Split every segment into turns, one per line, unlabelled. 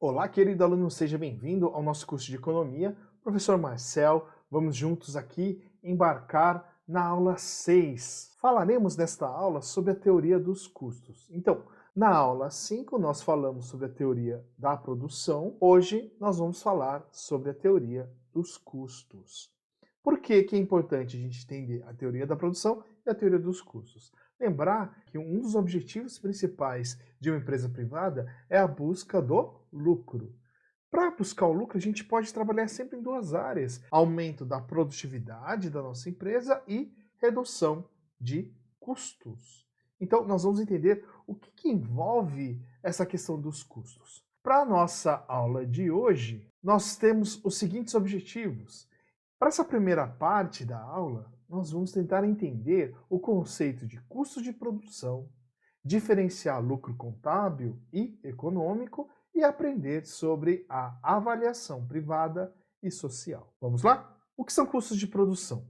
Olá, querido aluno, seja bem-vindo ao nosso curso de Economia. Professor Marcel, vamos juntos aqui embarcar na aula 6. Falaremos nesta aula sobre a teoria dos custos. Então, na aula 5 nós falamos sobre a teoria da produção. Hoje nós vamos falar sobre a teoria dos custos. Por que que é importante a gente entender a teoria da produção e a teoria dos custos? Lembrar que um dos objetivos principais de uma empresa privada é a busca do lucro. Para buscar o lucro, a gente pode trabalhar sempre em duas áreas: aumento da produtividade da nossa empresa e redução de custos. Então, nós vamos entender o que envolve essa questão dos custos. Para a nossa aula de hoje, nós temos os seguintes objetivos. Para essa primeira parte da aula, nós vamos tentar entender o conceito de custo de produção, diferenciar lucro contábil e econômico e aprender sobre a avaliação privada e social. Vamos lá? O que são custos de produção?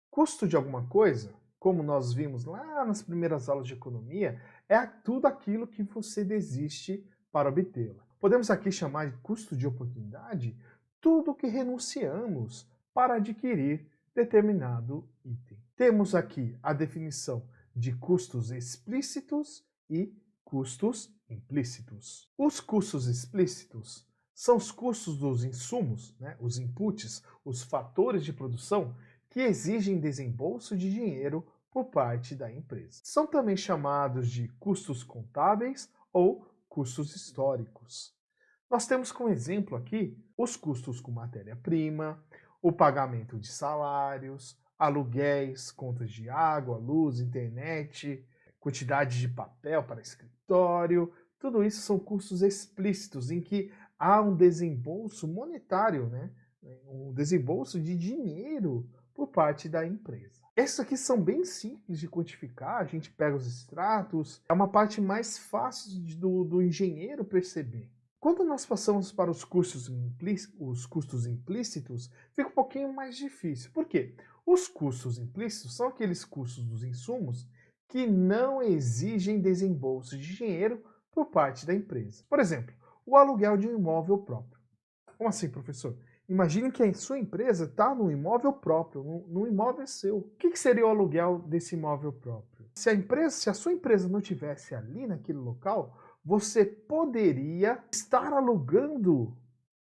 Custo de alguma coisa, como nós vimos lá nas primeiras aulas de economia, é tudo aquilo que você desiste para obtê-la. Podemos aqui chamar de custo de oportunidade tudo o que renunciamos para adquirir determinado item. Temos aqui a definição de custos explícitos e custos implícitos. Os custos explícitos são os custos dos insumos, os inputs, os fatores de produção que exigem desembolso de dinheiro por parte da empresa. São também chamados de custos contábeis ou custos históricos. Nós temos como exemplo aqui os custos com matéria-prima, o pagamento de salários, aluguéis, contas de água, luz, internet, quantidade de papel para escritório. Tudo isso são custos explícitos em que há um desembolso monetário, um desembolso de dinheiro por parte da empresa. Esses aqui são bem simples de quantificar, a gente pega os extratos, é uma parte mais fácil do engenheiro perceber. Quando nós passamos para os custos implícitos, fica um pouquinho mais difícil. Por quê? Os custos implícitos são aqueles custos dos insumos que não exigem desembolso de dinheiro por parte da empresa. Por exemplo, o aluguel de um imóvel próprio. Como assim, professor? Imagine que a sua empresa está num imóvel próprio, num imóvel seu. O que seria o aluguel desse imóvel próprio? Se a sua empresa não estivesse ali naquele local, você poderia estar alugando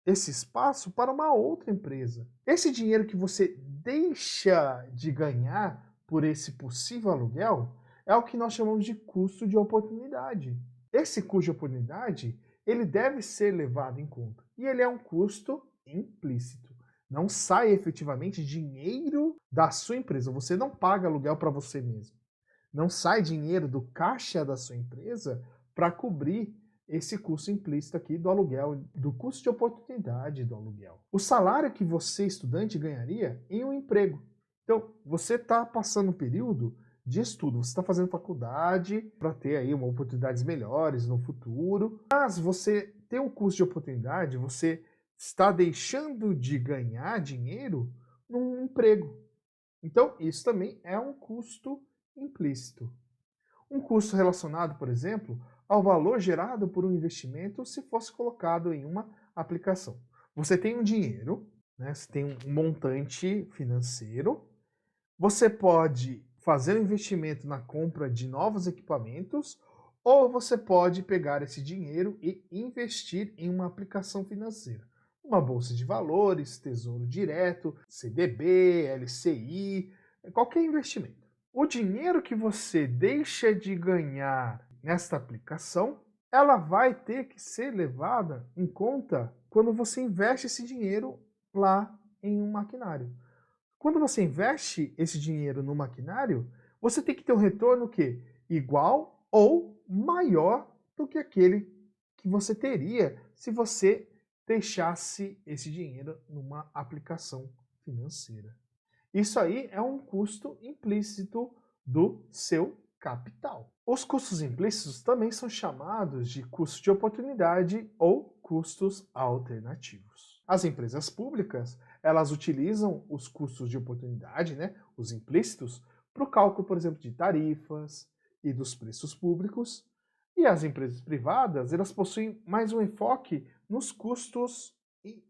esse espaço para uma outra empresa. Esse dinheiro que você deixa de ganhar por esse possível aluguel é o que nós chamamos de custo de oportunidade. Esse custo de oportunidade, ele deve ser levado em conta. E ele é um custo implícito. Não sai efetivamente dinheiro da sua empresa. Você não paga aluguel para você mesmo. Não sai dinheiro do caixa da sua empresa para cobrir esse custo implícito aqui do aluguel, do custo de oportunidade do aluguel. O salário que você, estudante, ganharia em um emprego. Então, você está passando um período de estudo, você está fazendo faculdade para ter aí oportunidades melhores no futuro, mas você tem um custo de oportunidade, você está deixando de ganhar dinheiro num emprego. Então, isso também é um custo implícito. Um custo relacionado, por exemplo, ao valor gerado por um investimento se fosse colocado em uma aplicação. Você tem um dinheiro, você tem um montante financeiro, você pode fazer um investimento na compra de novos equipamentos, ou você pode pegar esse dinheiro e investir em uma aplicação financeira. Uma bolsa de valores, tesouro direto, CDB, LCI, qualquer investimento. O dinheiro que você deixa de ganhar nesta aplicação, ela vai ter que ser levada em conta quando você investe esse dinheiro lá em um maquinário. Quando você investe esse dinheiro no maquinário, você tem que ter um retorno que igual ou maior do que aquele que você teria se você deixasse esse dinheiro numa aplicação financeira. Isso aí é um custo implícito do seu capital. Os custos implícitos também são chamados de custos de oportunidade ou custos alternativos. As empresas públicas, elas utilizam os custos de oportunidade, os implícitos, para o cálculo, por exemplo, de tarifas e dos preços públicos. E as empresas privadas, elas possuem mais um enfoque nos custos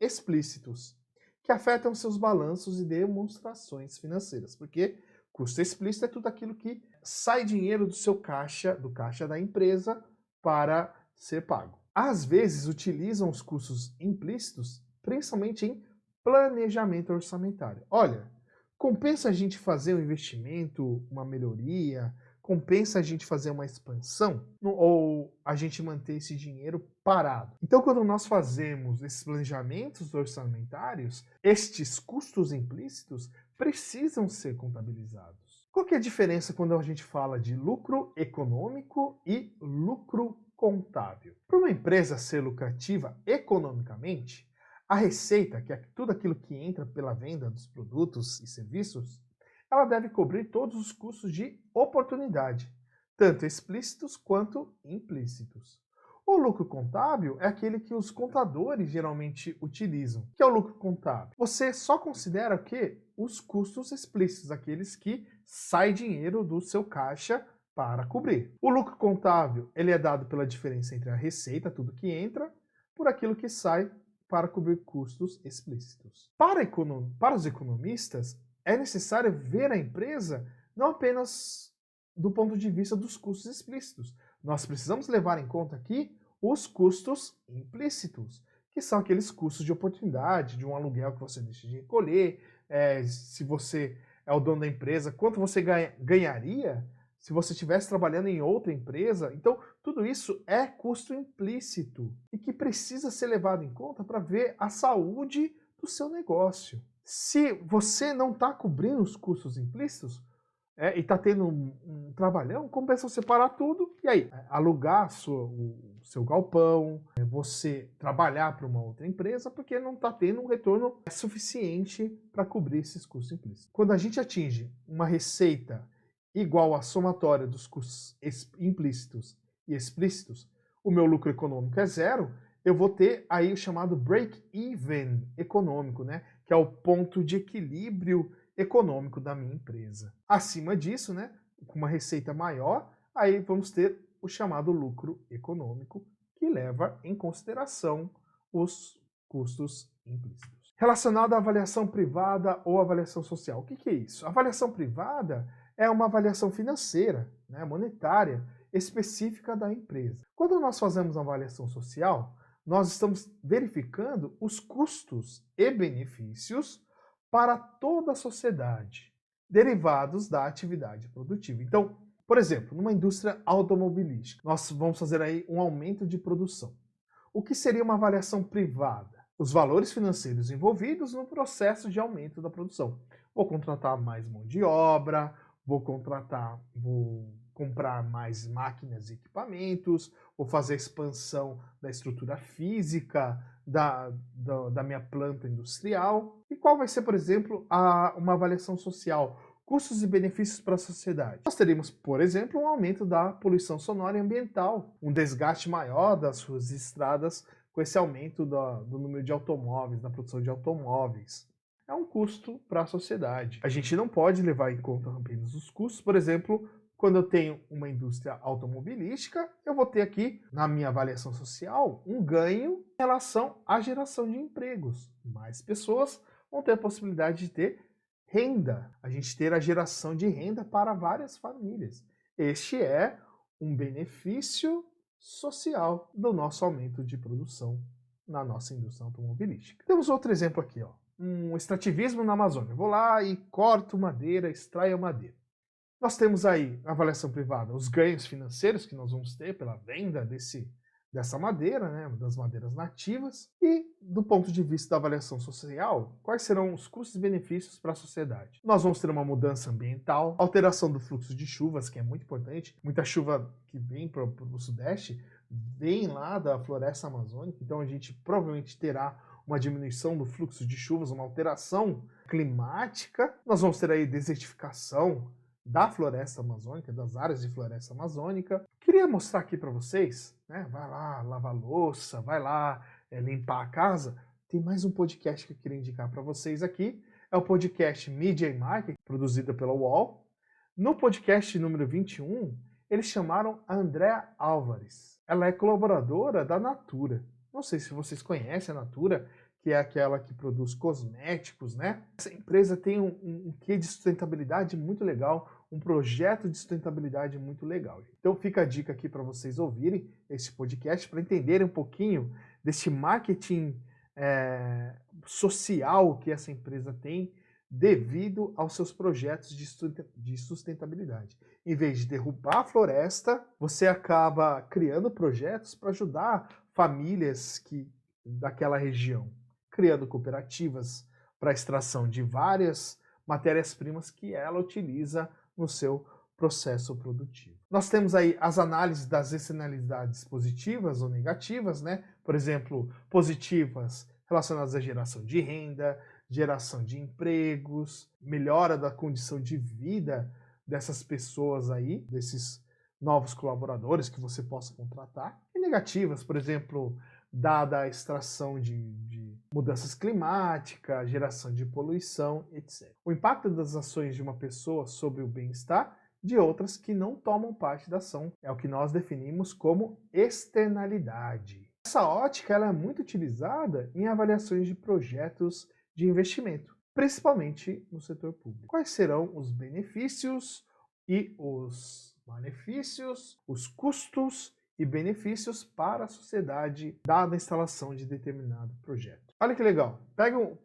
explícitos, que afetam seus balanços e demonstrações financeiras, porque custo explícito é tudo aquilo que sai dinheiro do seu caixa, do caixa da empresa, para ser pago. Às vezes utilizam os custos implícitos, principalmente em planejamento orçamentário. Olha, compensa a gente fazer um investimento, uma melhoria, compensa a gente fazer uma expansão ou a gente manter esse dinheiro parado? Então, quando nós fazemos esses planejamentos orçamentários, estes custos implícitos precisam ser contabilizados. Qual que é a diferença quando a gente fala de lucro econômico e lucro contábil? Para uma empresa ser lucrativa economicamente, a receita, que é tudo aquilo que entra pela venda dos produtos e serviços, ela deve cobrir todos os custos de oportunidade, tanto explícitos quanto implícitos. O lucro contábil é aquele que os contadores geralmente utilizam. O que é o lucro contábil? Você só considera o quê? Os custos explícitos, aqueles que sai dinheiro do seu caixa para cobrir. O lucro contábil, ele é dado pela diferença entre a receita, tudo que entra, por aquilo que sai para cobrir custos explícitos. Para os economistas, é necessário ver a empresa não apenas do ponto de vista dos custos explícitos. Nós precisamos levar em conta aqui os custos implícitos, que são aqueles custos de oportunidade, de um aluguel que você deixa de recolher, se você é o dono da empresa, quanto você ganharia se você estivesse trabalhando em outra empresa. Então, tudo isso é custo implícito e que precisa ser levado em conta para ver a saúde do seu negócio. Se você não está cobrindo os custos implícitos e está tendo um trabalhão, compensa você parar tudo e aí alugar o seu galpão, você trabalhar para uma outra empresa, porque não está tendo um retorno suficiente para cobrir esses custos implícitos. Quando a gente atinge uma receita igual à somatória dos custos implícitos e explícitos, o meu lucro econômico é zero, eu vou ter aí o chamado break-even econômico, né? Que é o ponto de equilíbrio econômico da minha empresa. Acima disso, né, com uma receita maior, aí vamos ter o chamado lucro econômico, que leva em consideração os custos implícitos. Relacionado à avaliação privada ou avaliação social, o que é isso? A avaliação privada é uma avaliação financeira, né, monetária, específica da empresa. Quando nós fazemos uma avaliação social, nós estamos verificando os custos e benefícios para toda a sociedade, derivados da atividade produtiva. Então, por exemplo, numa indústria automobilística, nós vamos fazer aí um aumento de produção. O que seria uma avaliação privada? Os valores financeiros envolvidos no processo de aumento da produção. Vou contratar mais mão de obra, vou comprar mais máquinas e equipamentos, vou fazer a expansão da estrutura física da minha planta industrial. E qual vai ser, por exemplo, uma avaliação social? Custos e benefícios para a sociedade. Nós teríamos, por exemplo, um aumento da poluição sonora e ambiental, um desgaste maior das suas estradas com esse aumento do número de automóveis, da produção de automóveis. É um custo para a sociedade. A gente não pode levar em conta apenas os custos. Por exemplo, quando eu tenho uma indústria automobilística, eu vou ter aqui, na minha avaliação social, um ganho em relação à geração de empregos. Mais pessoas vão ter a possibilidade de ter renda, a gente ter a geração de renda para várias famílias. Este é um benefício social do nosso aumento de produção na nossa indústria automobilística. Temos outro exemplo aqui, ó, um extrativismo na Amazônia. Vou lá e corto madeira, extraio a madeira. Nós temos aí, na avaliação privada, os ganhos financeiros que nós vamos ter pela venda dessa madeira, né, das madeiras nativas, e do ponto de vista da avaliação social, quais serão os custos e benefícios para a sociedade? Nós vamos ter uma mudança ambiental, alteração do fluxo de chuvas, que é muito importante. Muita chuva que vem para o sudeste vem lá da floresta amazônica, então a gente provavelmente terá uma diminuição do fluxo de chuvas, uma alteração climática. Nós vamos ter aí desertificação da floresta amazônica, das áreas de floresta amazônica. Queria mostrar aqui para vocês, né? Vai lá lavar louça, vai lá limpar a casa. Tem mais um podcast que eu queria indicar para vocês aqui. É o podcast Media and Marketing, produzido pela UOL. No podcast número 21, eles chamaram a Andrea Álvares. Ela é colaboradora da Natura. Não sei se vocês conhecem a Natura, que é aquela que produz cosméticos, né? Essa empresa tem um quê de sustentabilidade muito legal, um projeto de sustentabilidade muito legal. Então fica a dica aqui para vocês ouvirem esse podcast, para entenderem um pouquinho desse marketing social que essa empresa tem devido aos seus projetos de sustentabilidade. Em vez de derrubar a floresta, você acaba criando projetos para ajudar famílias daquela região, criando cooperativas para a extração de várias matérias-primas que ela utiliza no seu processo produtivo. Nós temos aí as análises das externalidades positivas ou negativas, né? Por exemplo, positivas relacionadas à geração de renda, geração de empregos, melhora da condição de vida dessas pessoas aí, desses novos colaboradores que você possa contratar. E negativas, por exemplo, dada a extração de mudanças climáticas, geração de poluição, etc. O impacto das ações de uma pessoa sobre o bem-estar de outras que não tomam parte da ação é o que nós definimos como externalidade. Essa ótica ela é muito utilizada em avaliações de projetos de investimento, principalmente no setor público. Quais serão os benefícios e os malefícios, os custos e benefícios para a sociedade dada a instalação de determinado projeto? Olha que legal.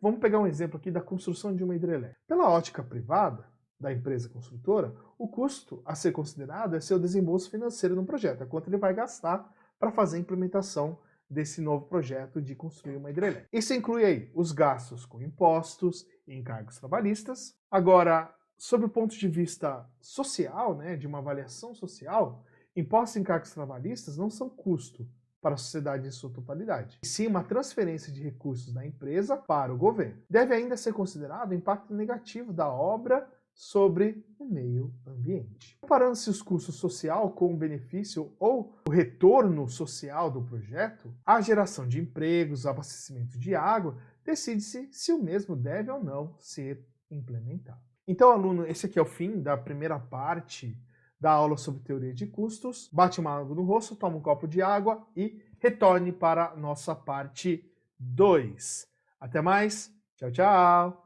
Vamos pegar um exemplo aqui da construção de uma hidrelétrica. Pela ótica privada da empresa construtora, o custo a ser considerado é seu desembolso financeiro no projeto, é quanto ele vai gastar para fazer a implementação desse novo projeto de construir uma hidrelétrica. Isso inclui aí os gastos com impostos e encargos trabalhistas. Agora, sob o ponto de vista social, né, de uma avaliação social, impostos e encargos trabalhistas não são custo para a sociedade em sua totalidade, e sim uma transferência de recursos da empresa para o governo. Deve ainda ser considerado o impacto negativo da obra sobre o meio ambiente. Comparando-se os custos social com o benefício ou o retorno social do projeto, a geração de empregos, abastecimento de água, decide-se se o mesmo deve ou não ser implementado. Então, aluno, esse aqui é o fim da primeira parte da aula sobre teoria de custos. Bate uma água no rosto, toma um copo de água e retorne para a nossa parte 2. Até mais, tchau, tchau!